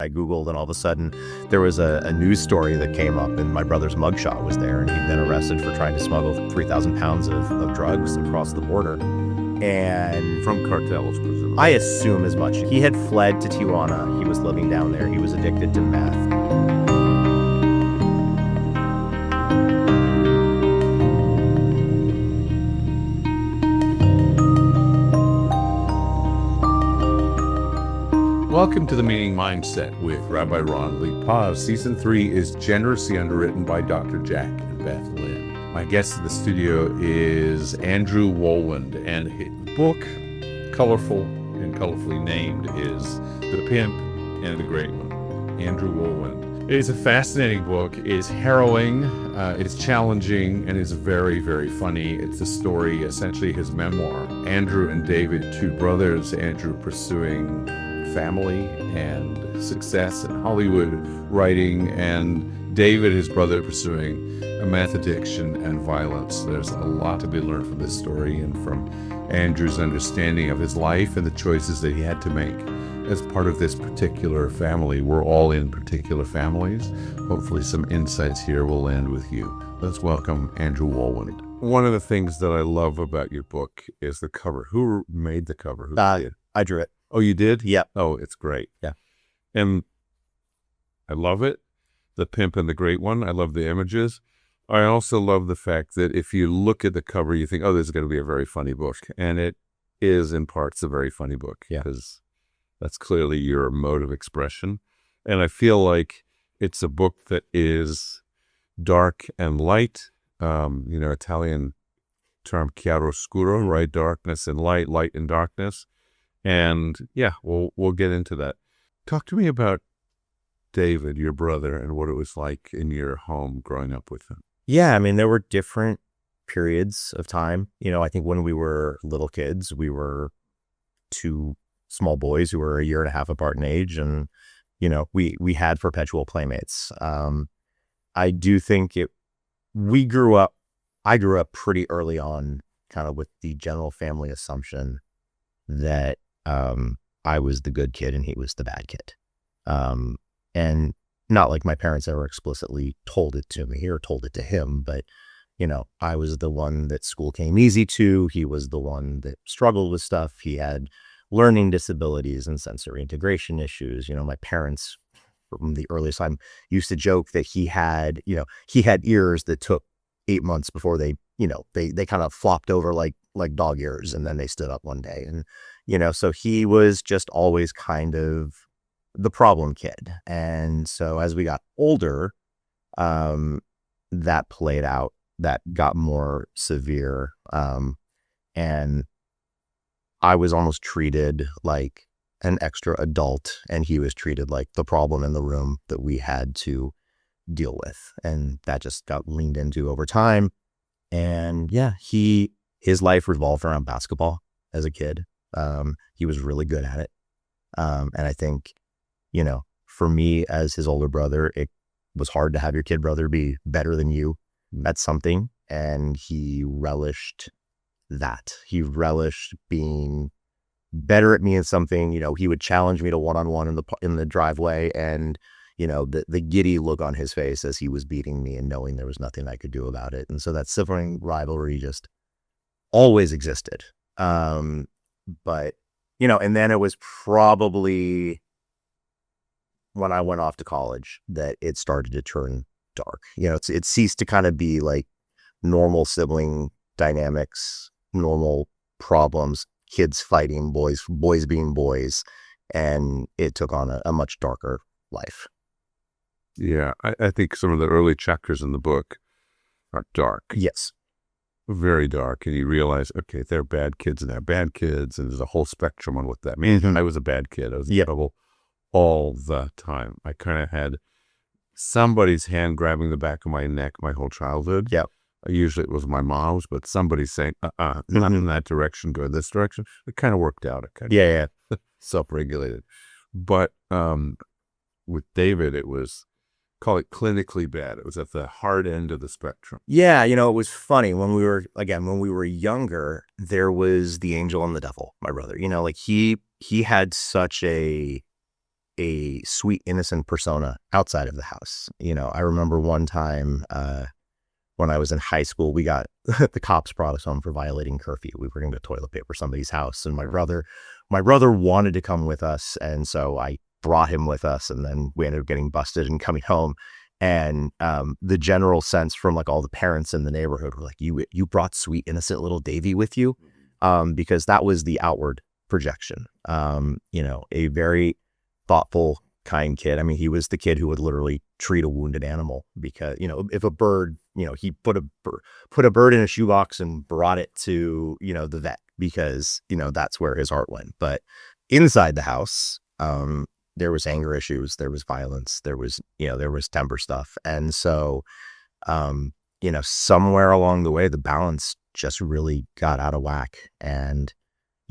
I Googled, and all of a sudden there was a news story that came up, and my brother's mugshot was there, and he'd been arrested for trying to smuggle 3,000 pounds of drugs across the border. And from cartels, presumably. I assume as much. He had fled to Tijuana. He was living down there. He was addicted to meth. Welcome to The Meaning Mindset with Rabbi Ron Li-Paz. Season 3 is generously underwritten by Dr. Jack and Beth Lynn. My guest in the studio is Andrew Wohlwend, and his book, colorful and colorfully named, is The Pimp and the Great One. Andrew Wohlwend. It is a fascinating book. It is harrowing, it's challenging, and it's very, very funny. It's a story, essentially his memoir. Andrew and David, two brothers, Andrew pursuing family and success in Hollywood writing, and David, his brother, pursuing a meth addiction and violence. There's a lot to be learned from this story and from Andrew's understanding of his life and the choices that he had to make as part of this particular family. We're all in particular families. Hopefully some insights here will land with you. Let's welcome Andrew Wohlwend. One of the things that I love about your book is the cover. Who made the cover? Who did? I drew it. Oh, you did? Yeah. Oh, it's great. Yeah. And I love it. The Pimp and the Great One. I love the images. I also love the fact that if you look at the cover, you think, oh, this is going to be a very funny book. And it is in parts a very funny book. Yeah. Because that's clearly your mode of expression. And I feel like it's a book that is dark and light. Italian term chiaroscuro, right? Darkness and light, light and darkness. And yeah, we'll get into that. Talk to me about David, your brother, and what it was like in your home growing up with him. Yeah, I mean, there were different periods of time. I think when we were little kids, we were two small boys who were a year and a half apart in age, and we had perpetual playmates. I do think I grew up pretty early on, kind of with the general family assumption that I was the good kid and he was the bad kid. And not like my parents ever explicitly told it to me or told it to him, but, I was the one that school came easy to. He was the one that struggled with stuff. He had learning disabilities and sensory integration issues. My parents from the earliest time used to joke that he had ears that took 8 months before they kind of flopped over like dog ears, and then they stood up one day. And, so he was just always kind of the problem kid. And so as we got older, that played out, that got more severe. And I was almost treated like an extra adult, and he was treated like the problem in the room that we had to deal with. And that just got leaned into over time. And yeah, his life revolved around basketball as a kid. He was really good at it. And I think, for me as his older brother, it was hard to have your kid brother be better than you at something. And he relished that. He relished being better at me in something. He would challenge me to one-on-one in the driveway, and the giddy look on his face as he was beating me and knowing there was nothing I could do about it. And so that sibling rivalry just always existed. But, and then it was probably when I went off to college that it started to turn dark. It ceased to kind of be like normal sibling dynamics, normal problems, kids fighting, boys being boys. And it took on a much darker life. Yeah, I think some of the early chapters in the book are dark. Yes. Very dark. And you realize, okay, they're bad kids and they're bad kids. And there's a whole spectrum on what that means. Mm-hmm. I was a bad kid. I was in trouble all the time. I kind of had somebody's hand grabbing the back of my neck my whole childhood. Yeah. Usually it was my mom's, but somebody saying, not in that direction, go this direction. It kind of worked out. It kind of self-regulated. But with David, it was, call it clinically bad. It was at the hard end of the spectrum. Yeah, it was funny when we were younger, there was the angel and the devil, my brother. He had such a a sweet, innocent persona outside of the house. I remember one time when I was in high school, we got the cops brought us home for violating curfew. We were going to toilet paper somebody's house, and my brother wanted to come with us, and so I brought him with us, and then we ended up getting busted and coming home. And the general sense from like all the parents in the neighborhood were like, you brought sweet, innocent little Davy with you, because that was the outward projection. A very thoughtful, kind kid. I mean, he was the kid who would literally treat a wounded animal because, if a bird, he put a bird in a shoebox and brought it to, the vet because, that's where his heart went. But inside the house, there was anger issues, there was violence, there was temper stuff. And so, somewhere along the way, the balance just really got out of whack. And,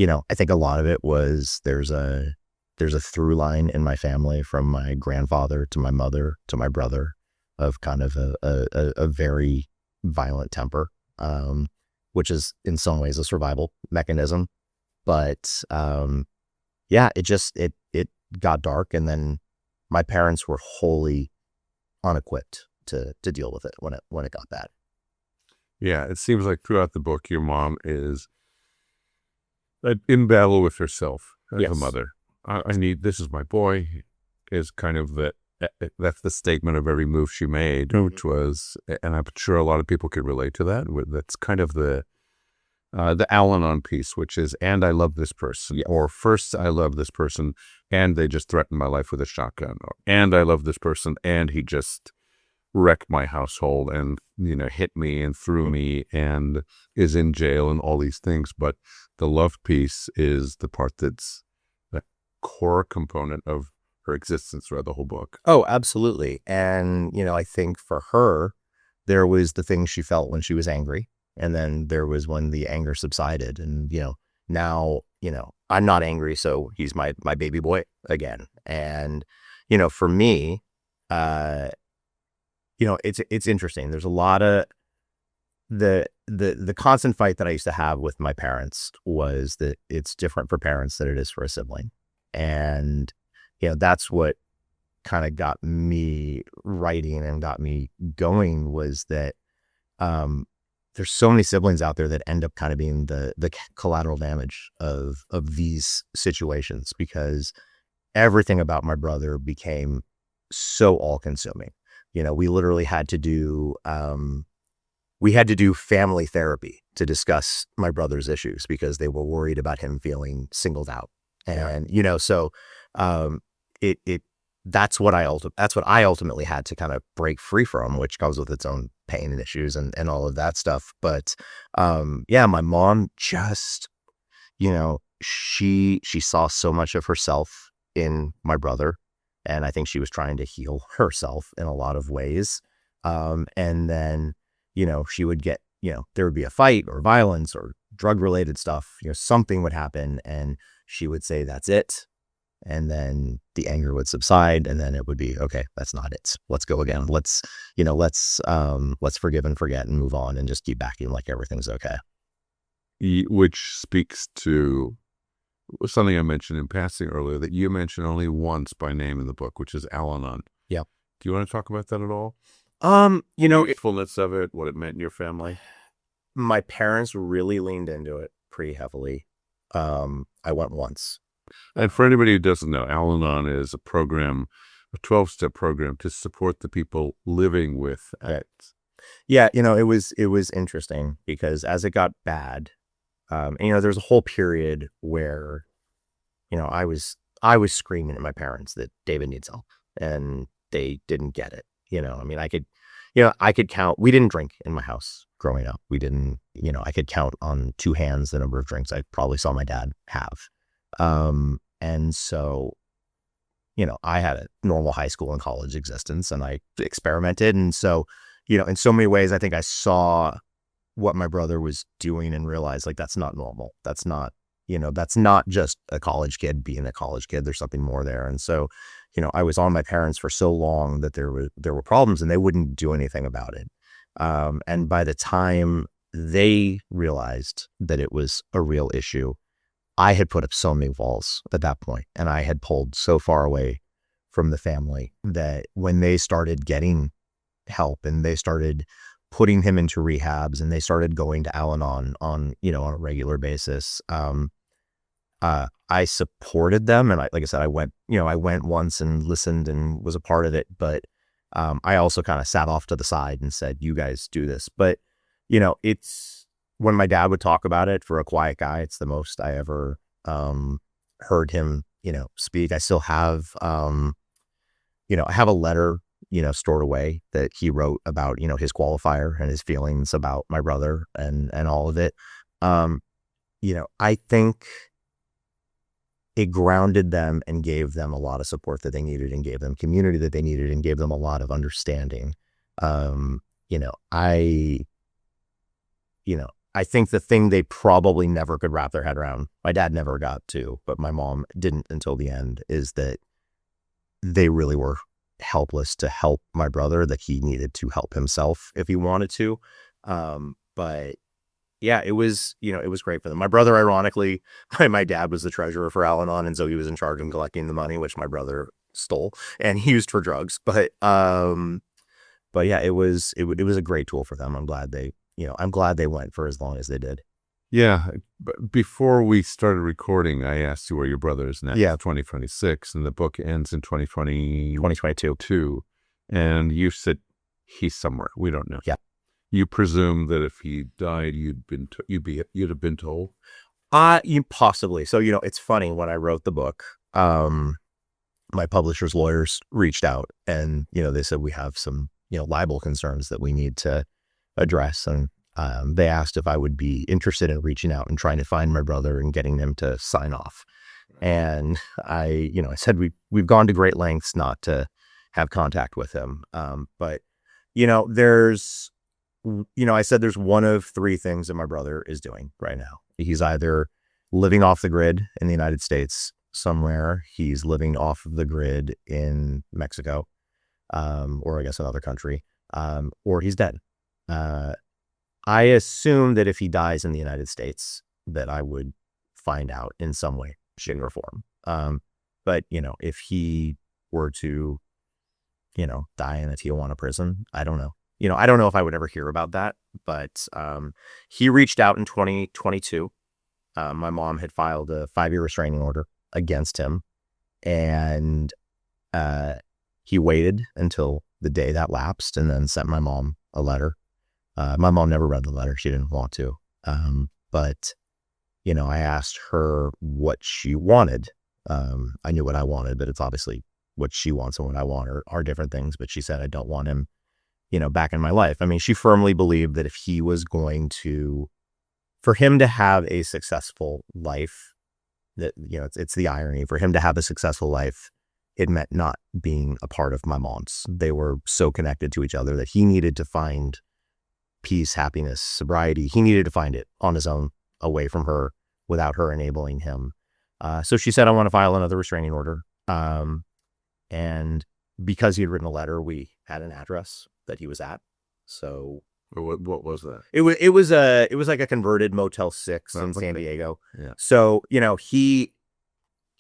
I think a lot of it was there's a through line in my family from my grandfather to my mother to my brother of kind of a very violent temper, which is in some ways a survival mechanism. But it got dark, and then my parents were wholly unequipped to deal with it when it got bad. Yeah, it seems like throughout the book, your mom is in battle with herself as a mother. This is my boy, is kind of that's the statement of every move she made, which was, and I'm sure a lot of people could relate to that. That's kind of the Al-Anon piece, which is, and I love this person, or first I love this person, and they just threatened my life with a shotgun, and I love this person, and he just wrecked my household and, hit me and threw me and is in jail and all these things. But the love piece is the part that's the core component of her existence throughout the whole book. Oh, absolutely. And, I think for her, there was the things she felt when she was angry. And then there was when the anger subsided. And, now, I'm not angry, so he's my baby boy again. And, for me, it's interesting. There's a lot of the constant fight that I used to have with my parents was that it's different for parents than it is for a sibling. And, that's what kind of got me writing and got me going, was that there's so many siblings out there that end up kind of being the collateral damage of these situations, because everything about my brother became so all consuming. We literally had to do family therapy to discuss my brother's issues because they were worried about him feeling singled out. And, that's what I ultimately had to kind of break free from, which comes with its own pain and issues and all of that stuff. But, my mom just, she saw so much of herself in my brother. And I think she was trying to heal herself in a lot of ways. And then, she would get, there would be a fight or violence or drug related stuff, something would happen and she would say, that's it. And then the anger would subside, and then it would be, okay, that's not it. Let's go again. Let's forgive and forget and move on and just keep acting like everything's okay. Which speaks to something I mentioned in passing earlier that you mentioned only once by name in the book, which is Al-Anon. Yeah. Do you want to talk about that at all? The fullness of it, what it meant in your family. My parents really leaned into it pretty heavily. I went once. And for anybody who doesn't know, Al-Anon is a program, a 12-step program to support the people living with addicts. Yeah, it was interesting because as it got bad, there's a whole period where, I was screaming at my parents that David needs help, and they didn't get it. I could count. We didn't drink in my house growing up. We didn't, I could count on two hands the number of drinks I probably saw my dad have. And so, I had a normal high school and college existence, and I experimented. And so, in so many ways, I think I saw what my brother was doing and realized, like, that's not normal. That's not just a college kid being a college kid. There's something more there. And so, I was on my parents for so long that there were problems and they wouldn't do anything about it. And by the time they realized that it was a real issue, I had put up so many walls at that point, and I had pulled so far away from the family, that when they started getting help and they started putting him into rehabs and they started going to Al-Anon on a regular basis, I supported them. And like I said, I went once and listened and was a part of it. But I also kind of sat off to the side and said, you guys do this. But, it's when my dad would talk about it, for a quiet guy, it's the most I ever heard him, speak. I still have, I have a letter, stored away that he wrote about, his qualifier and his feelings about my brother and all of it. I think it grounded them and gave them a lot of support that they needed and gave them community that they needed and gave them a lot of understanding. I think the thing they probably never could wrap their head around, my dad never got to, but my mom didn't until the end, is that they really were helpless to help my brother, that he needed to help himself if he wanted to. But yeah, it was great for them. My brother, ironically, my dad was the treasurer for Al-Anon, and so he was in charge of collecting the money, which my brother stole and he used for drugs. But yeah, it was a great tool for them. I'm glad they went for as long as they did. Yeah. But before we started recording, I asked you where your brother is now. Yeah. 2026, and the book ends in 2022. And you said he's somewhere. We don't know. Yeah. You presume that if he died, you'd have been told? Possibly. So, it's funny, when I wrote the book, my publisher's lawyers reached out and, they said, we have some, libel concerns that we need to address. And they asked if I would be interested in reaching out and trying to find my brother and getting him to sign off. And I said, we've gone to great lengths not to have contact with him. But, I said there's one of three things that my brother is doing right now. He's either living off the grid in the United States somewhere, he's living off of the grid in Mexico, or I guess another country, or he's dead. I assume that if he dies in the United States, that I would find out in some way, shape, or form. But, if he were to, die in a Tijuana prison, I don't know. I don't know if I would ever hear about that, but he reached out in 2022. My mom had filed a 5-year restraining order against him, and he waited until the day that lapsed and then sent my mom a letter. My mom never read the letter. She didn't want to. But, I asked her what she wanted. I knew what I wanted, but it's obviously what she wants and what I want are different things. But she said, I don't want him, back in my life. I mean, she firmly believed that if he was going to, for him to have a successful life, that, it's the irony, for him to have a successful life, it meant not being a part of my mom's. They were so connected to each other that he needed to find peace, happiness, sobriety. He needed to find it on his own, away from her, without her enabling him. So she said, I want to file another restraining order. And because he had written a letter, we had an address that he was at. So what was that? It was like a converted Motel 6 in San Diego. Yeah. So, he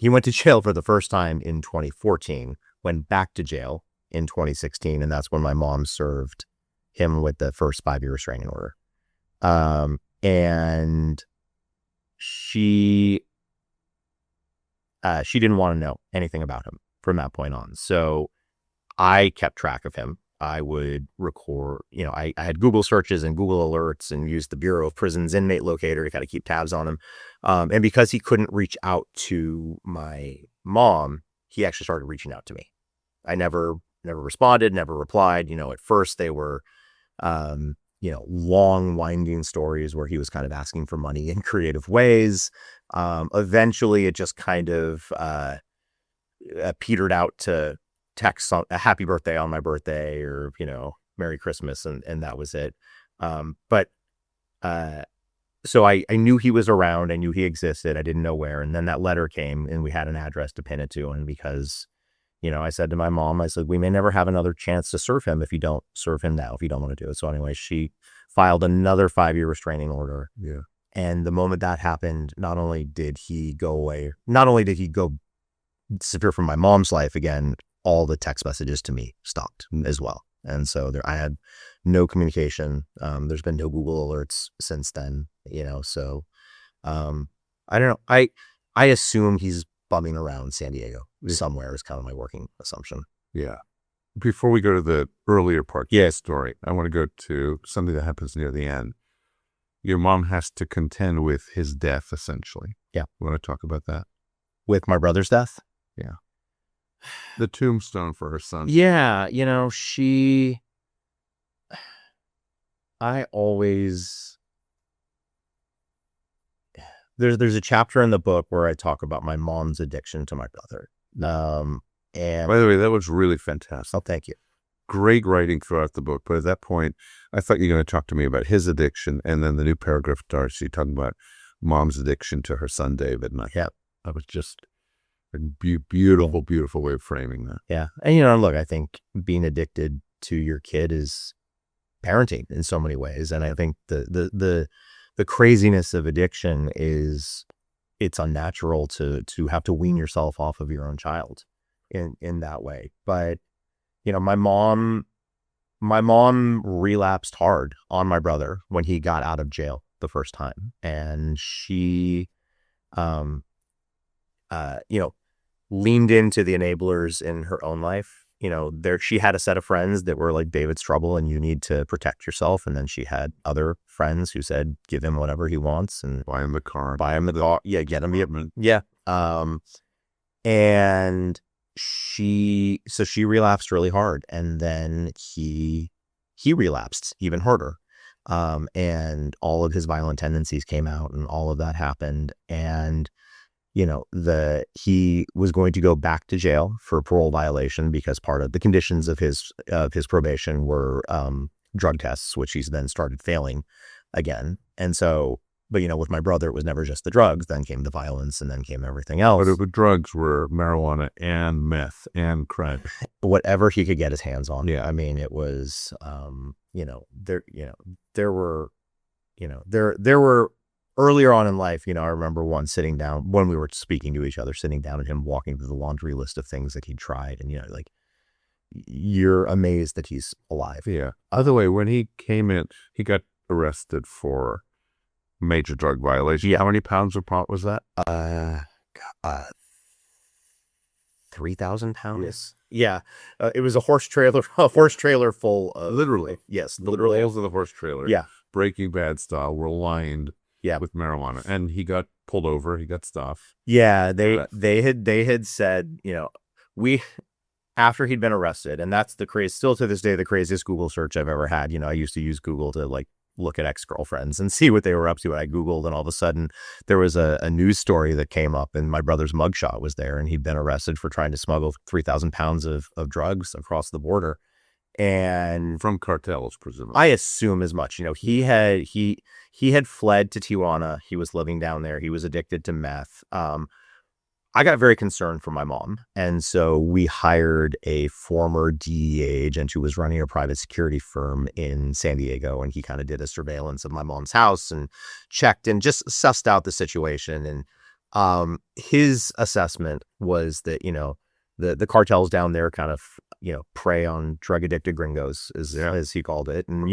went to jail for the first time in 2014, went back to jail in 2016. And that's when my mom served him with the first 5-year restraining order. And she didn't want to know anything about him from that point on. So I kept track of him. I would record, I had Google searches and Google alerts and used the Bureau of Prisons inmate locator to kind of keep tabs on him. And because he couldn't reach out to my mom, he actually started reaching out to me. I never responded, never replied. At first they were, long winding stories where he was kind of asking for money in creative ways. Eventually it just kind of petered out to text a happy birthday on my birthday, or, Merry Christmas. And that was it. So I knew he was around. I knew he existed. I didn't know where. And then that letter came and we had an address to pin it to. And because, I said to my mom, I said, we may never have another chance to serve him if you don't serve him now, if you don't want to do it. So anyway, she filed another 5-year restraining order. Yeah. And the moment that happened, not only did he go disappear from my mom's life again, all the text messages to me stopped as well. And so I had no communication. There's been no Google alerts since then, so I don't know. I assume he's bumming around San Diego somewhere is kind of my working assumption. Yeah. Before we go to the earlier part of the story, I want to go to something that happens near the end. Your mom has to contend with his death, essentially. Yeah. You want to talk about that? With my brother's death? Yeah. The tombstone for her son. Yeah. There's a chapter in the book where I talk about my mom's addiction to my brother. And by the way, that was really fantastic. Oh, thank you. Great writing throughout the book. But at that point, I thought you were going to talk to me about his addiction. And then the new paragraph starts, you talking about mom's addiction to her son, David. And that was just a beautiful, beautiful way of framing that. Yeah. And, look, I think being addicted to your kid is parenting in so many ways. And I think the craziness of addiction is it's unnatural to have to wean yourself off of your own child in that way. But, my mom relapsed hard on my brother when he got out of jail the first time. And she, leaned into the enablers in her own life. She had a set of friends that were like, David's trouble and you need to protect yourself. And then she had other friends who said, give him whatever he wants and buy him the car. Yeah. Get him the, yeah. And she relapsed really hard, and then he relapsed even harder. And all of his violent tendencies came out and all of that happened. And he was going to go back to jail for parole violation because part of the conditions of his probation were drug tests, which he's then started failing again. And so, but with my brother, it was never just the drugs. Then came the violence, and then came everything else. But the drugs were marijuana and meth and crack, whatever he could get his hands on. Yeah, I mean, it was, there were. Earlier on in life, I remember sitting down when we were speaking to each other, sitting down and him walking through the laundry list of things that he tried. And, you're amazed that he's alive. Yeah. Other way, when he came in, he got arrested for major drug violation. Yeah. How many pounds of pot was that? 3,000 pounds. Yes. Yeah. It was a horse trailer full of. Literally. Yes. The rails of the horse trailer. Yeah. Breaking Bad style were lined. Yeah, with marijuana, and he got pulled over. He got stuff. Yeah, they had said, after he'd been arrested, and that's still to this day the craziest Google search I've ever had. I used to use Google to look at ex-girlfriends and see what they were up to. And I Googled, and all of a sudden there was a news story that came up, and my brother's mugshot was there, and he'd been arrested for trying to smuggle 3,000 pounds of drugs across the border. And from cartels, presumably. I assume as much. He had fled to Tijuana. He was living down there. He was addicted to meth. I got very concerned for my mom. And so we hired a former DEA agent who was running a private security firm in San Diego. And he kind of did a surveillance of my mom's house and checked and just sussed out the situation. And his assessment was that, the cartels down there kind of, prey on drug addicted gringos, as he called it. And,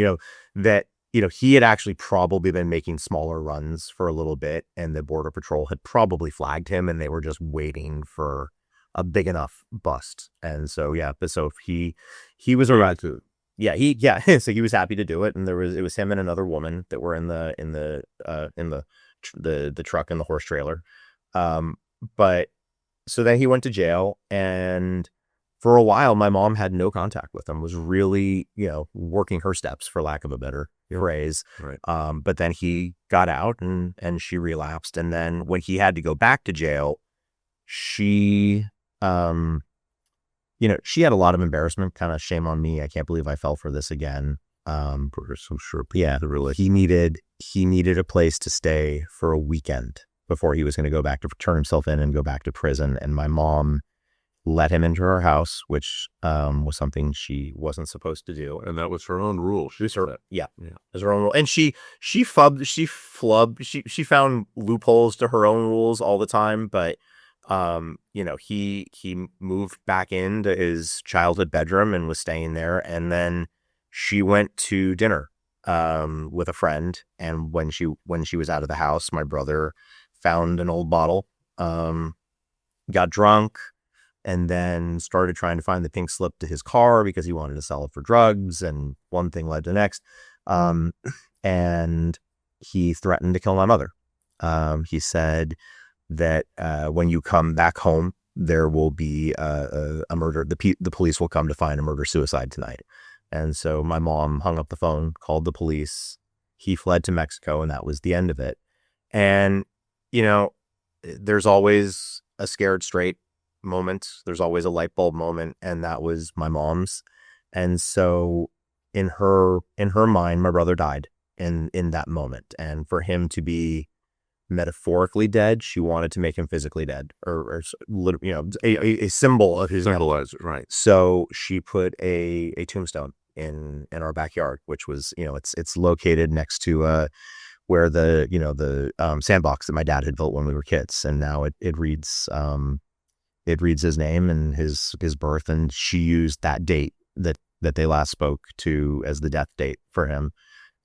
that, he had actually probably been making smaller runs for a little bit, and the Border Patrol had probably flagged him, and they were just waiting for a big enough bust. And so, so he was around to, so he was happy to do it. And it was him and another woman that were in the truck and the horse trailer. But so then he went to jail, and for a while, my mom had no contact with him, was really, working her steps, for lack of a better phrase. Right. But then he got out and she relapsed. And then when he had to go back to jail, she, she had a lot of embarrassment, kind of shame on me. I can't believe I fell for this again. I'm sure. Yeah. He needed a place to stay for a weekend before he was going to go back to turn himself in and go back to prison. And my mom let him into her house, which was something she wasn't supposed to do. And that was her own rule. It was her own rule. And she found loopholes to her own rules all the time. But he moved back into his childhood bedroom and was staying there. And then she went to dinner with a friend. And when she was out of the house, my brother found an old bottle, got drunk, and then started trying to find the pink slip to his car because he wanted to sell it for drugs. And one thing led to the next. And he threatened to kill my mother. He said that when you come back home, there will be a murder. The police will come to find a murder-suicide tonight. And so my mom hung up the phone, called the police. He fled to Mexico, and that was the end of it. And, there's always a scared straight moment. There's always a light bulb moment, and that was my mom's. And so in her mind, my brother died in that moment. And for him to be metaphorically dead, she wanted to make him physically dead, or a symbol of his Symbolize it, right? So she put a tombstone in our backyard, which was, it's located next to where the sandbox that my dad had built when we were kids, and now it reads his name and his birth, and she used that date that they last spoke to as the death date for him,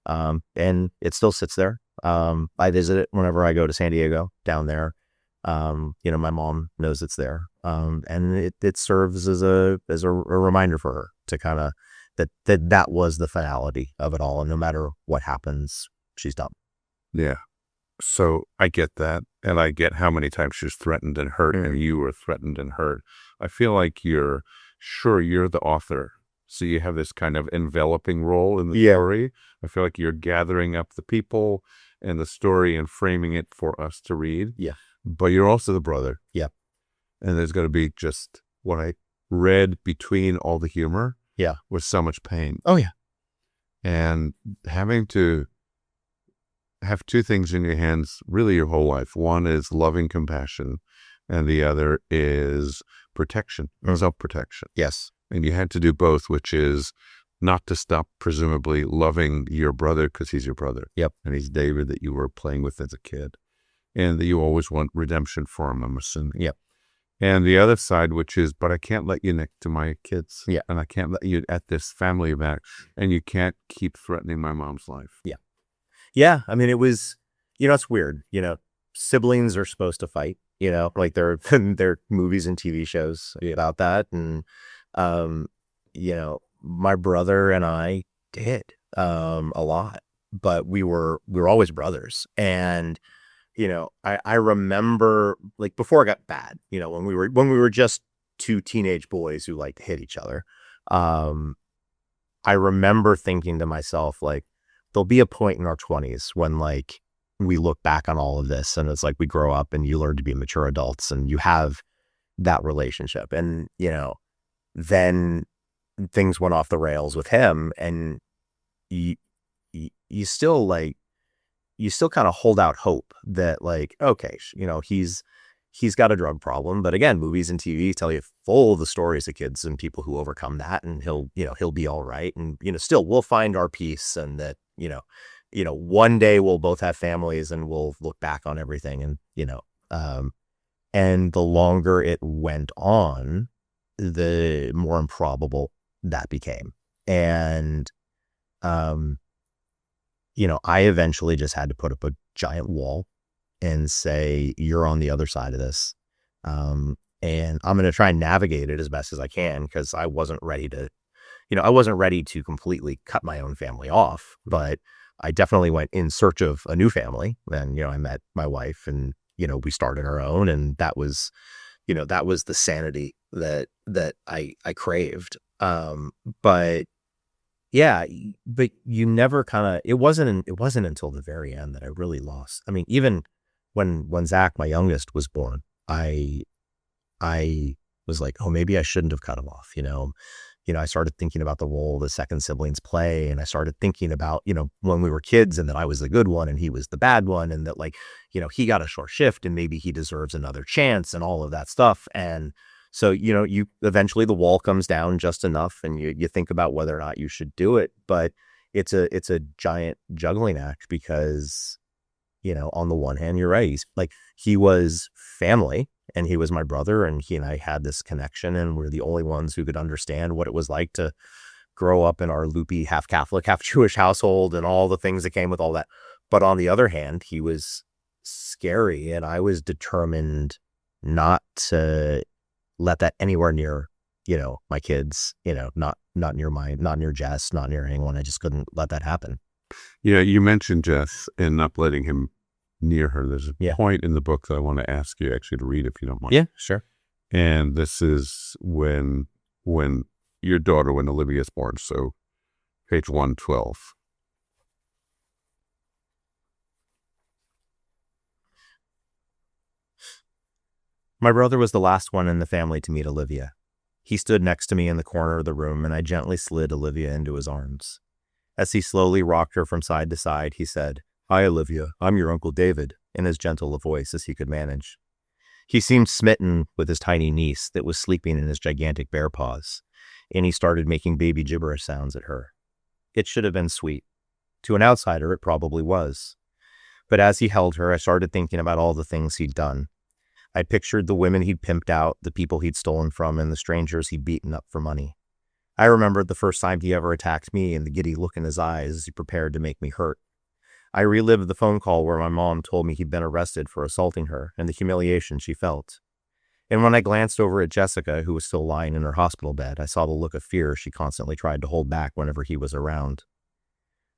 and it still sits there. I visit it whenever I go to San Diego down there. My mom knows it's there. And it serves as a reminder for her to kind of, that was the finality of it all. And no matter what happens, she's done. Yeah. So I get that. And I get how many times she was threatened and hurt, and you were threatened and hurt. I feel like you're the author. So you have this kind of enveloping role in the story. I feel like you're gathering up the people and the story and framing it for us to read. Yeah. But you're also the brother. Yeah. And there's going to be just what I read between all the humor. Yeah. Was so much pain. Oh, yeah. And having to have two things in your hands really your whole life. One is loving compassion, and the other is protection, self-protection. Yes. And you had to do both, which is not to stop presumably loving your brother because he's your brother. Yep. And he's David that you were playing with as a kid, and that you always want redemption for him, I'm assuming. Yep. And the other side, which is, but I can't let you next to my kids. Yeah. And I can't let you at this family event, and you can't keep threatening my mom's life. Yeah. Yeah. I mean, it was, it's weird, siblings are supposed to fight, like there are movies and TV shows about that. And, my brother and I did, a lot, but we were always brothers. And, I remember, like, before it got bad, when we were just two teenage boys who liked to hit each other. I remember thinking to myself, like, there'll be a point in our 20s when, like, we look back on all of this and it's like we grow up and you learn to be mature adults and you have that relationship. And, then things went off the rails with him, and you still kind of hold out hope that, like, okay, he's got a drug problem. But again, movies and TV tell you full of the stories of kids and people who overcome that, and he'll be all right. And, still we'll find our peace, and that, one day we'll both have families and we'll look back on everything. And, and the longer it went on, the more improbable that became. And, I eventually just had to put up a giant wall and say, you're on the other side of this. And I'm going to try and navigate it as best as I can, because I wasn't ready to completely cut my own family off, but I definitely went in search of a new family. And, I met my wife, and, we started our own, and that was the sanity that I craved. But yeah, but you never it wasn't until the very end that I really lost. I mean, even when Zach, my youngest, was born, I was like, oh, maybe I shouldn't have cut him off. I started thinking about the role the second siblings play. And I started thinking about, when we were kids, and that I was the good one and he was the bad one. And that, like, he got a short shift and maybe he deserves another chance and all of that stuff. And so, you eventually the wall comes down just enough, and you think about whether or not you should do it. But it's a giant juggling act, because, on the one hand, you're right. He was family, and he was my brother, and he and I had this connection, and we're the only ones who could understand what it was like to grow up in our loopy, half Catholic, half Jewish household and all the things that came with all that. But on the other hand, he was scary, and I was determined not to let that anywhere near, my kids, not near Jess, not near anyone. I just couldn't let that happen. Yeah, you mentioned Jess and not letting him near her. There's a point in the book that I want to ask you actually to read if you don't mind. Yeah, sure. And this is when your daughter, when Olivia is born. So page 112. My brother was the last one in the family to meet Olivia. He stood next to me in the corner of the room, and I gently slid Olivia into his arms. As he slowly rocked her from side to side, he said, "Hi, Olivia. I'm your Uncle David," in as gentle a voice as he could manage. He seemed smitten with his tiny niece that was sleeping in his gigantic bear paws, and he started making baby gibberish sounds at her. It should have been sweet. To an outsider, it probably was. But as he held her, I started thinking about all the things he'd done. I pictured the women he'd pimped out, the people he'd stolen from, and the strangers he'd beaten up for money. I remembered the first time he ever attacked me and the giddy look in his eyes as he prepared to make me hurt. I relived the phone call where my mom told me he'd been arrested for assaulting her and the humiliation she felt. And when I glanced over at Jessica, who was still lying in her hospital bed, I saw the look of fear she constantly tried to hold back whenever he was around.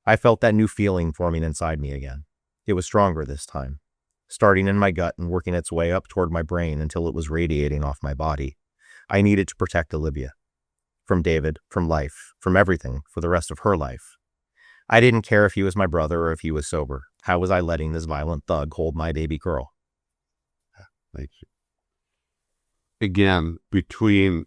I felt that new feeling forming inside me again. It was stronger this time, starting in my gut and working its way up toward my brain until it was radiating off my body. I needed to protect Olivia. From David, from life, from everything, for the rest of her life. I didn't care if he was my brother or if he was sober. How was I letting this violent thug hold my baby girl? Thank you. Again, between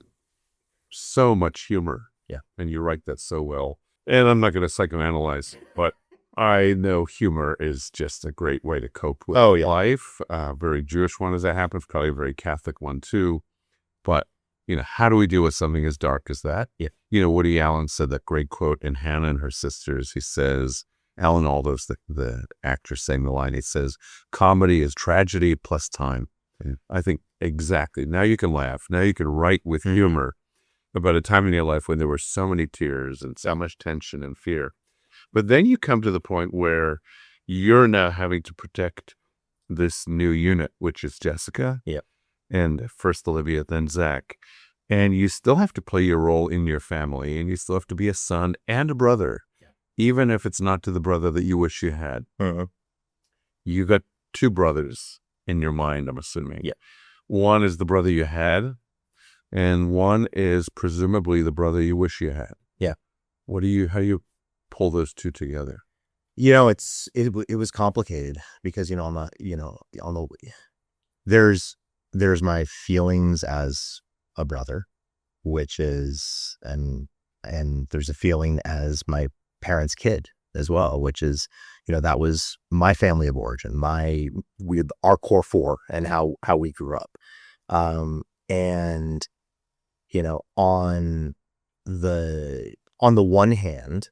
so much humor. Yeah. And you write that so well. And I'm not going to psychoanalyze, but I know humor is just a great way to cope with life. Very Jewish one as that happens, probably a very Catholic one too. But, how do we deal with something as dark as that? Yeah. Woody Allen said that great quote in Hannah and Her Sisters. He says, Alan Aldo's the actor saying the line, he says, "Comedy is tragedy plus time." Yeah. I think exactly. Now you can laugh. Now you can write with humor about a time in your life when there were so many tears and so much tension and fear. But then you come to the point where you're now having to protect this new unit, which is Jessica. Yeah. And first Olivia, then Zach. And you still have to play your role in your family, and you still have to be a son and a brother, even if it's not to the brother that you wish you had. You got two brothers in your mind, I'm assuming. Yeah. One is the brother you had, and one is presumably the brother you wish you had. Yeah. How do you pull those two together? It was complicated because, there's my feelings as a brother, which is, and there's a feeling as my parents' kid as well, which is, that was my family of origin, our core four and how we grew up. And, on the one hand,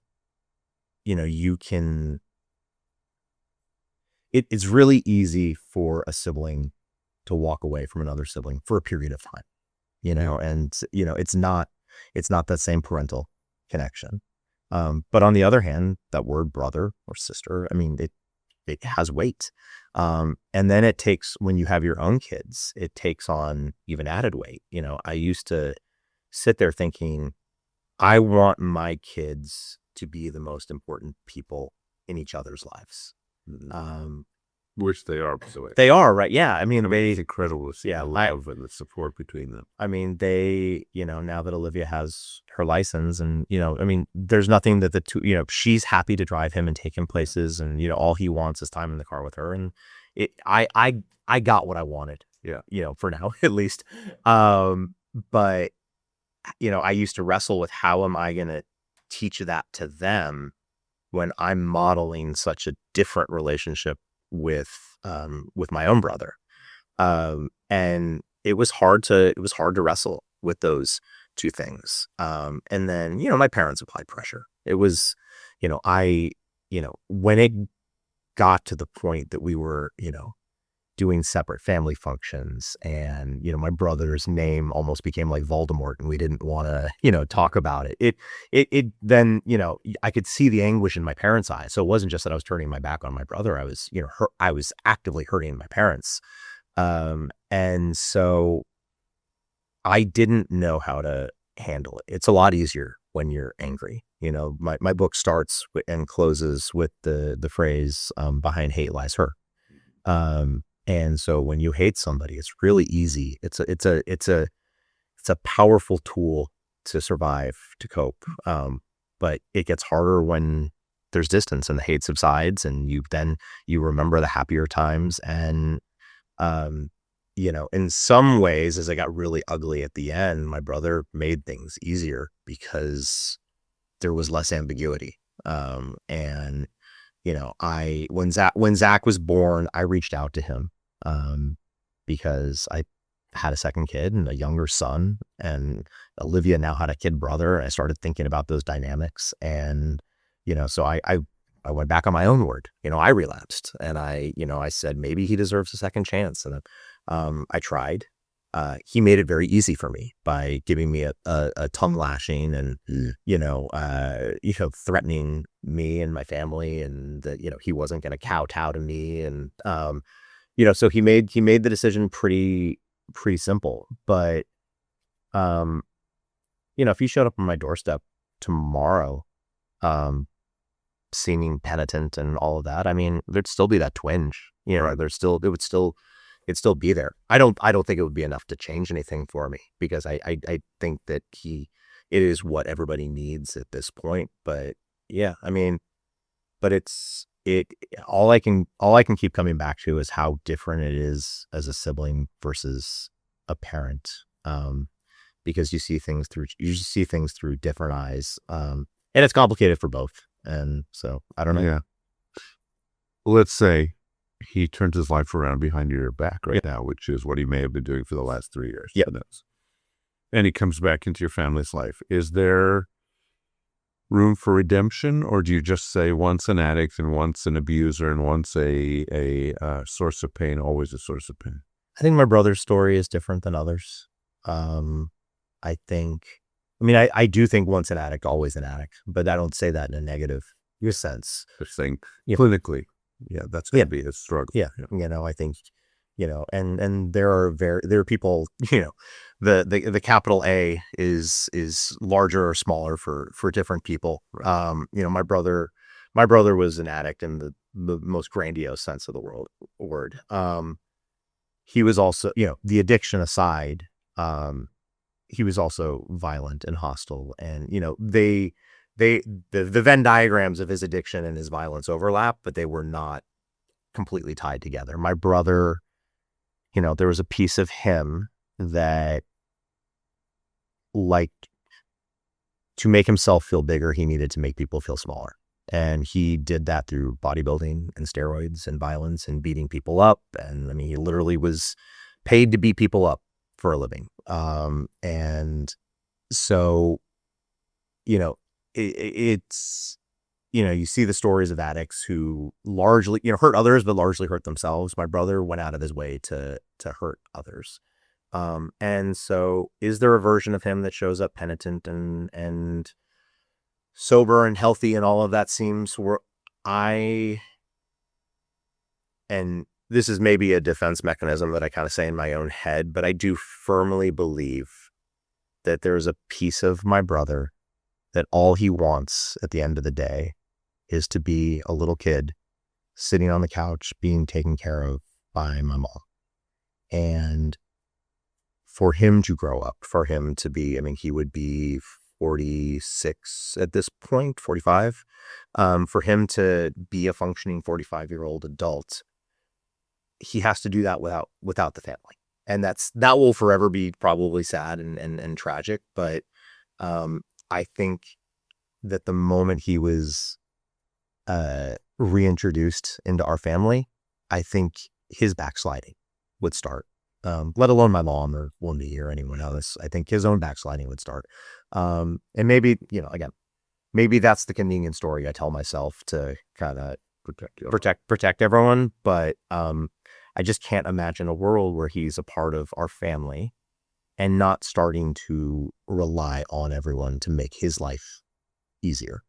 it's really easy for a sibling to walk away from another sibling for a period of time, and, it's not that same parental connection. But on the other hand, that word brother or sister, it has weight. And then it takes, when you have your own kids, it takes on even added weight. I used to sit there thinking, I want my kids to be the most important people in each other's lives. Which they are, by the way. They are, right? Yeah. It's incredible to see the love and the support between them. They, now that Olivia has her license and, there's nothing that the two, she's happy to drive him and take him places. And, all he wants is time in the car with her. And I got what I wanted. Yeah. For now, at least. But, I used to wrestle with how am I going to teach that to them when I'm modeling such a different relationship with my own brother. And it was hard to wrestle with those two things. And then, my parents applied pressure. It was, when it got to the point that we were, doing separate family functions. And, my brother's name almost became like Voldemort, and we didn't want to, talk about it. It then, I could see the anguish in my parents' eyes. So it wasn't just that I was turning my back on my brother. I was, I was actively hurting my parents. And so I didn't know how to handle it. It's a lot easier when you're angry. My book starts and closes with the phrase, behind hate lies her. And so when you hate somebody, it's really easy. It's a powerful tool to survive, to cope. But it gets harder when there's distance and the hate subsides, and you remember the happier times. And, in some ways, as it got really ugly at the end, my brother made things easier because there was less ambiguity. And, when Zach was born, I reached out to him, because I had a second kid and a younger son, and Olivia now had a kid brother. And I started thinking about those dynamics. And, so I went back on my own word. I relapsed, and I said, maybe he deserves a second chance. And, I tried. He made it very easy for me by giving me a tongue lashing and, threatening me and my family, and that, he wasn't going to kowtow to me. And, so he made the decision pretty simple. But, if he showed up on my doorstep tomorrow, seeming penitent and all of that, I mean, there'd still be that twinge, Right. it'd still be there. I don't think it would be enough to change anything for me, because I think that it is what everybody needs at this point. But yeah, I mean, but all I can keep coming back to is how different it is as a sibling versus a parent. Because you see things through different eyes. And it's complicated for both. And so I don't know. Yeah. Let's say he turns his life around behind your back now, which is what he may have been doing for the last 3 years. Yeah. And he comes back into your family's life. Is there room for redemption, or do you just say once an addict and once an abuser and once a source of pain, always a source of pain? I think my brother's story is different than others. I do think once an addict, always an addict, but I don't say that in a negative sense. Just saying Yeah. clinically, that's going to be a struggle. Yeah. I think, and there are people, the capital A is larger or smaller for different people. Right. My brother was an addict in the most grandiose sense of the word. He was also, the addiction aside, he was also violent and hostile. And, the Venn diagrams of his addiction and his violence overlap, but they were not completely tied together. My brother, there was a piece of him that, like, to make himself feel bigger, he needed to make people feel smaller. And he did that through bodybuilding and steroids and violence and beating people up. And I mean, he literally was paid to beat people up for a living. And so, it's, you see the stories of addicts who largely, hurt others, but largely hurt themselves. My brother went out of his way to hurt others. And so is there a version of him that shows up penitent and sober and healthy and all of that seems and this is maybe a defense mechanism that I kind of say in my own head, but I do firmly believe that there's a piece of my brother that all he wants at the end of the day is to be a little kid sitting on the couch being taken care of by my mom. And for him to grow up, for him to be, he would be 46 at this point, 45. For him to be a functioning 45-year-old adult, he has to do that without the family. And that will forever be probably sad and tragic. But I think that the moment he was reintroduced into our family, I think his backsliding would start. Let alone my mom or Wendy or anyone else. I think his own backsliding would start. And maybe, again, maybe that's the convenient story I tell myself to kind of protect everyone. But I just can't imagine a world where he's a part of our family and not starting to rely on everyone to make his life easier.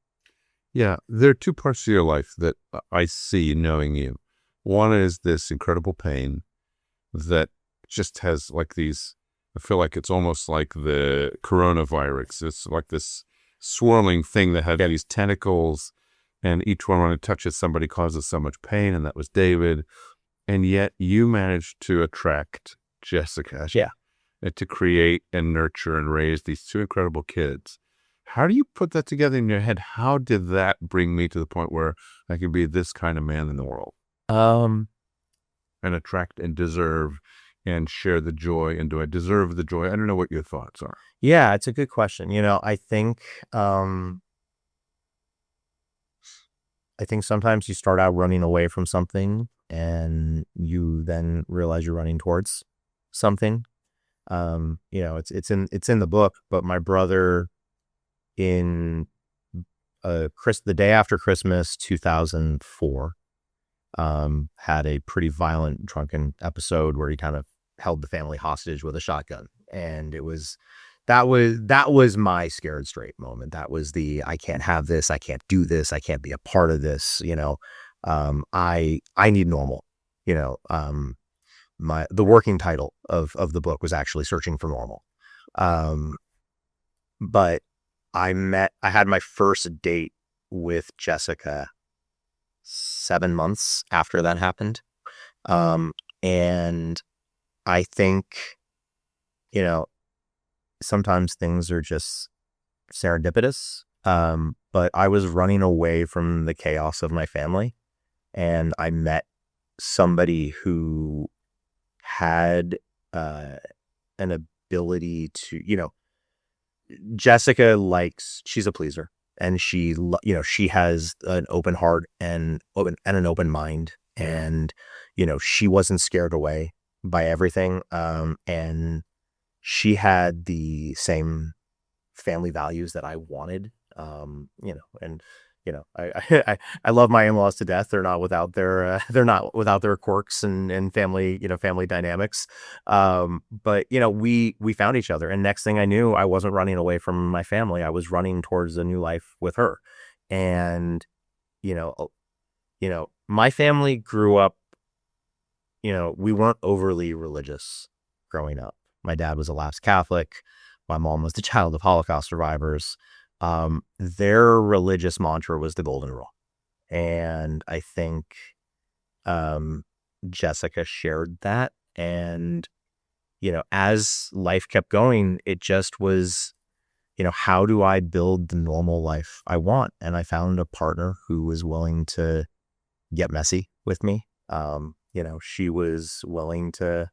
Yeah, there are two parts of your life that I see knowing you. One is this incredible pain that just has like these, I feel like it's almost like the coronavirus. It's like this swirling thing that had these tentacles, and each one when it touches somebody causes so much pain, and that was David. And yet you managed to attract Jessica. Yeah. And to create and nurture and raise these two incredible kids. How do you put that together in your head? How did that bring me to the point where I can be this kind of man in the world? And attract and deserve and share the joy. And do I deserve the joy? I don't know what your thoughts are. Yeah, it's a good question. I think sometimes you start out running away from something and you then realize you're running towards something. It's in the book, but my brother in the day after Christmas 2004 had a pretty violent drunken episode where he kind of held the family hostage with a shotgun, and that was my scared straight moment. That was I can't have this, I can't do this, I can't be a part of this. I need normal. The working title of the book was actually Searching for Normal. But I had my first date with Jessica 7 months after that happened. And I think, sometimes things are just serendipitous. But I was running away from the chaos of my family, and I met somebody who had an ability to, Jessica she's a pleaser, and she has an open heart and an open mind, and she wasn't scared away by everything, and she had the same family values that I wanted, and I love my in-laws to death. They're not without their quirks and family dynamics. But we found each other, and next thing I knew, I wasn't running away from my family. I was running towards a new life with her. And my family grew up, we weren't overly religious growing up. My dad was a lapsed Catholic. My mom was the child of Holocaust survivors. Their religious mantra was the golden rule. And I think Jessica shared that. And, as life kept going, it just was, how do I build the normal life I want? And I found a partner who was willing to get messy with me. She was willing to,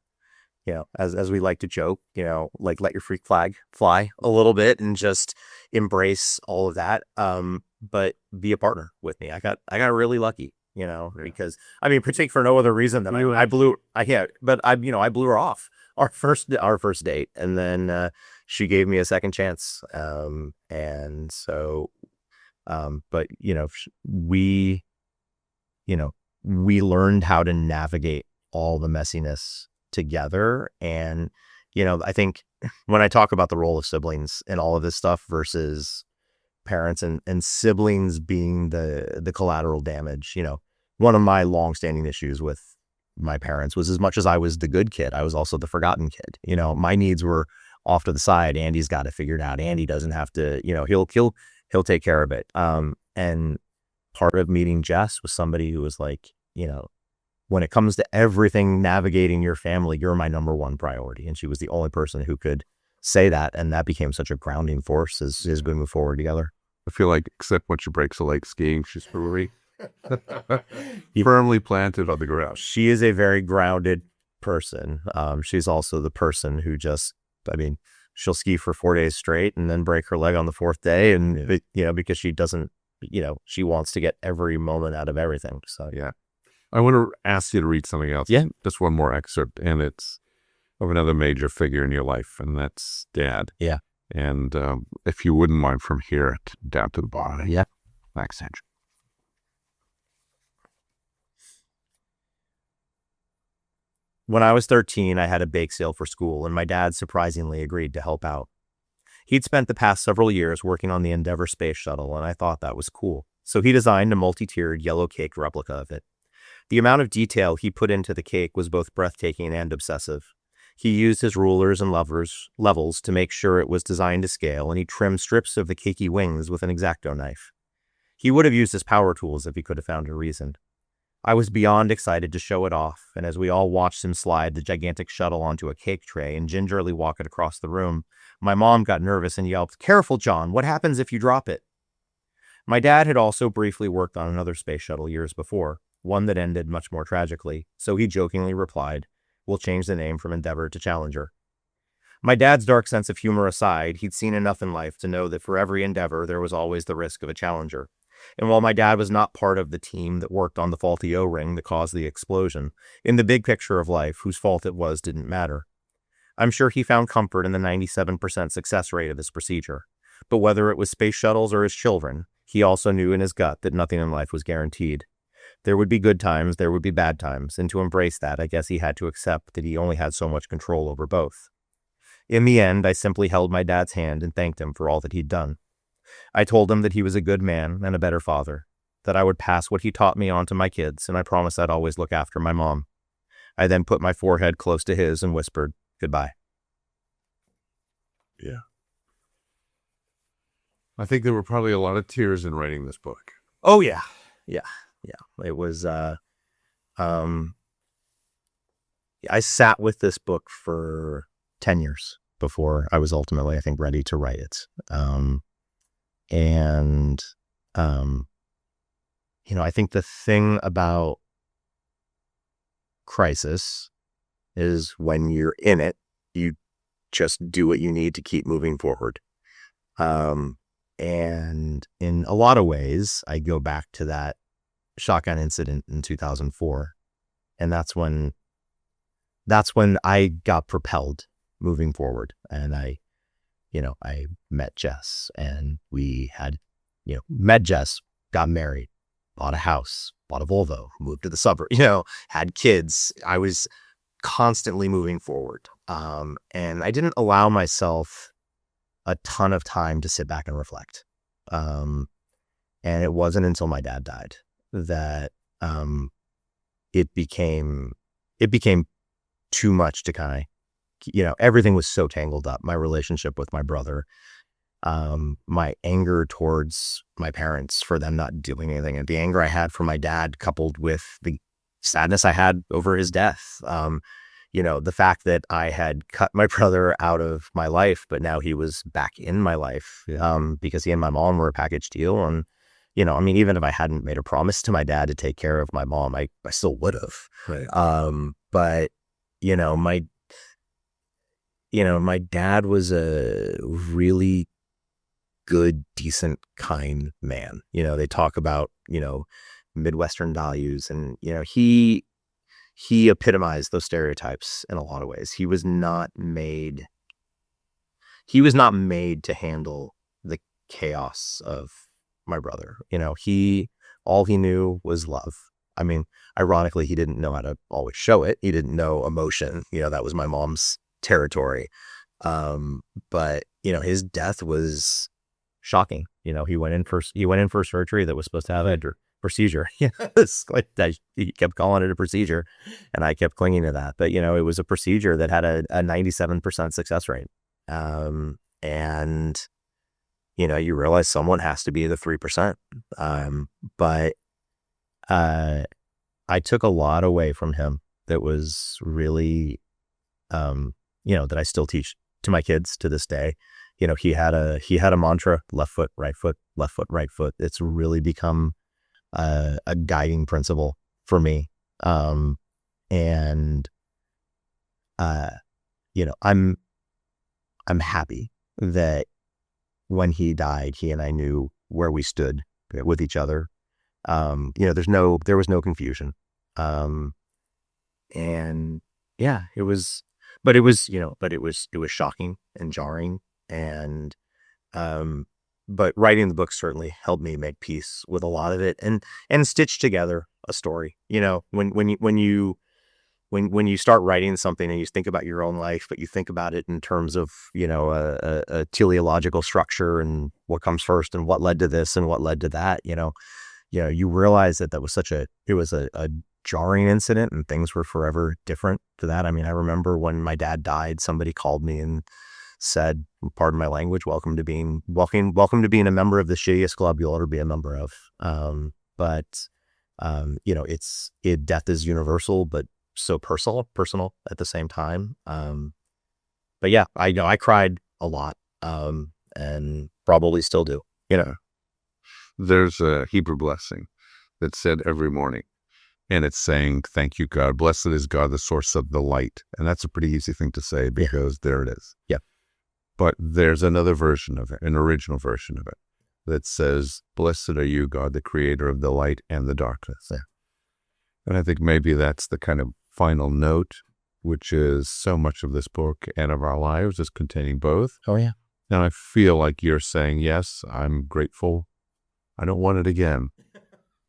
as we like to joke, let your freak flag fly a little bit and just embrace all of that. But be a partner with me. I got really lucky, because particularly for no other reason than I blew her off our first date, and then she gave me a second chance. And so, but we learned how to navigate all the messiness together. And I think when I talk about the role of siblings and all of this stuff versus parents and siblings being the collateral damage, one of my long-standing issues with my parents was, as much as I was the good kid, I was also the forgotten kid. My needs were off to the side. Andy's got it figured out. Andy doesn't have to, he'll take care of it. And part of meeting Jess was somebody who was like, when it comes to everything navigating your family, you're my number one priority. And she was the only person who could say that. And that became such a grounding force as we move forward together. I feel like, except when she breaks a leg skiing, she's pretty firmly planted on the ground. She is a very grounded person. She's also the person who just, she'll ski for 4 days straight and then break her leg on the fourth day. And, because she doesn't, she wants to get every moment out of everything. So, yeah. I want to ask you to read something else. Yeah. Just one more excerpt, and it's of another major figure in your life, and that's Dad. Yeah. And if you wouldn't mind, from here down to the bottom. Yeah. Thanks, Andrew. When I was 13, I had a bake sale for school, and my dad surprisingly agreed to help out. He'd spent the past several years working on the Endeavour space shuttle, and I thought that was cool. So he designed a multi-tiered yellow cake replica of it. The amount of detail he put into the cake was both breathtaking and obsessive. He used his rulers and levels to make sure it was designed to scale, and he trimmed strips of the cakey wings with an X-Acto knife. He would have used his power tools if he could have found a reason. I was beyond excited to show it off, and as we all watched him slide the gigantic shuttle onto a cake tray and gingerly walk it across the room, my mom got nervous and yelped, "Careful, John, what happens if you drop it?" My dad had also briefly worked on another space shuttle years before, one that ended much more tragically, so he jokingly replied, "We'll change the name from Endeavour to Challenger." My dad's dark sense of humor aside, he'd seen enough in life to know that for every endeavor, there was always the risk of a challenger. And while my dad was not part of the team that worked on the faulty O-ring that caused the explosion, in the big picture of life, whose fault it was didn't matter. I'm sure he found comfort in the 97% success rate of this procedure. But whether it was space shuttles or his children, he also knew in his gut that nothing in life was guaranteed. There would be good times, there would be bad times, and to embrace that, I guess he had to accept that he only had so much control over both. In the end, I simply held my dad's hand and thanked him for all that he'd done. I told him that he was a good man and a better father, that I would pass what he taught me on to my kids, and I promised I'd always look after my mom. I then put my forehead close to his and whispered, "Goodbye." Yeah. I think there were probably a lot of tears in writing this book. Oh, yeah. Yeah. It was, I sat with this book for 10 years before I was ultimately, I think, ready to write it. I think the thing about crisis is when you're in it, you just do what you need to keep moving forward. And in a lot of ways, I go back to that shotgun incident in 2004. And that's when I got propelled moving forward. And I met Jess, and we had, met Jess, got married, bought a house, bought a Volvo, moved to the suburbs, had kids. I was constantly moving forward. And I didn't allow myself a ton of time to sit back and reflect. And it wasn't until my dad died that it became too much to kind of, everything was so tangled up. My relationship with my brother, my anger towards my parents for them not doing anything, and the anger I had for my dad coupled with the sadness I had over his death. The fact that I had cut my brother out of my life, but now he was back in my life, because he and my mom were a package deal. And, even if I hadn't made a promise to my dad to take care of my mom, I still would have. Right. But, my dad was a really good, decent, kind man. They talk about, Midwestern values, and, he epitomized those stereotypes in a lot of ways. He was not made to handle the chaos of my brother. All he knew was love. Ironically, he didn't know how to always show it. He didn't know emotion. That was my mom's territory. But his death was shocking. He went in for surgery that was supposed to have a procedure. He kept calling it a procedure, and I kept clinging to that. But it was a procedure that had a 97% success rate. And you realize someone has to be the 3%. But I took a lot away from him that was really, that I still teach to my kids to this day. He had a mantra: left foot, right foot, left foot, right foot. It's really become a guiding principle for me. I'm happy that when he died, he and I knew where we stood with each other. There was no confusion. It was shocking and jarring. And, but writing the book certainly helped me make peace with a lot of it and stitch together a story. When when you start writing something and you think about your own life, but you think about it in terms of, a teleological structure and what comes first and what led to this and what led to that, you realize that was it was a jarring incident and things were forever different to that. I mean, I remember when my dad died, somebody called me and said, pardon my language, welcome to being a member of the shittiest club you'll ever be a member of. Death is universal, but so personal at the same time. But yeah, I cried a lot, and probably still do. There's a Hebrew blessing that's said every morning, and it's saying, thank you, God. Blessed is God, the source of the light. And that's a pretty easy thing to say because there it is. Yeah. But there's another version of it, an original version of it, that says, blessed are you, God, the creator of the light and the darkness. Yeah. And I think maybe that's the kind of final note, which is so much of this book and of our lives is containing both. Oh, yeah. And I feel like you're saying, yes, I'm grateful. I don't want it again,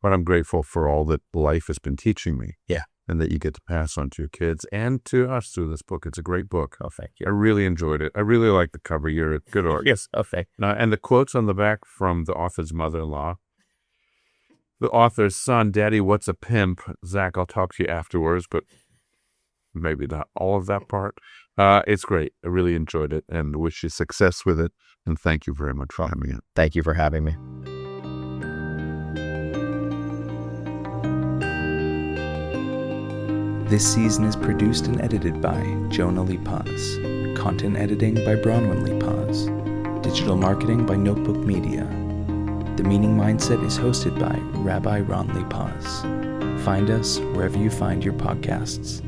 but I'm grateful for all that life has been teaching me. Yeah. And that you get to pass on to your kids and to us through this book. It's a great book. Oh, thank you. I really enjoyed it. I really like the cover. You're a good artist. Yes. Oh, thank you. And the quotes on the back from the author's mother-in-law. The author's son, Daddy, what's a pimp? Zach, I'll talk to you afterwards, but maybe not all of that part. It's great. I really enjoyed it and wish you success with it. And thank you very much for having it. Thank you for having me. This season is produced and edited by Jonah Li-Paz. Content editing by Bronwyn Li-Paz. Digital marketing by Notebook Media. The Meaning Mindset is hosted by Rabbi Ron Li-Paz. Find us wherever you find your podcasts.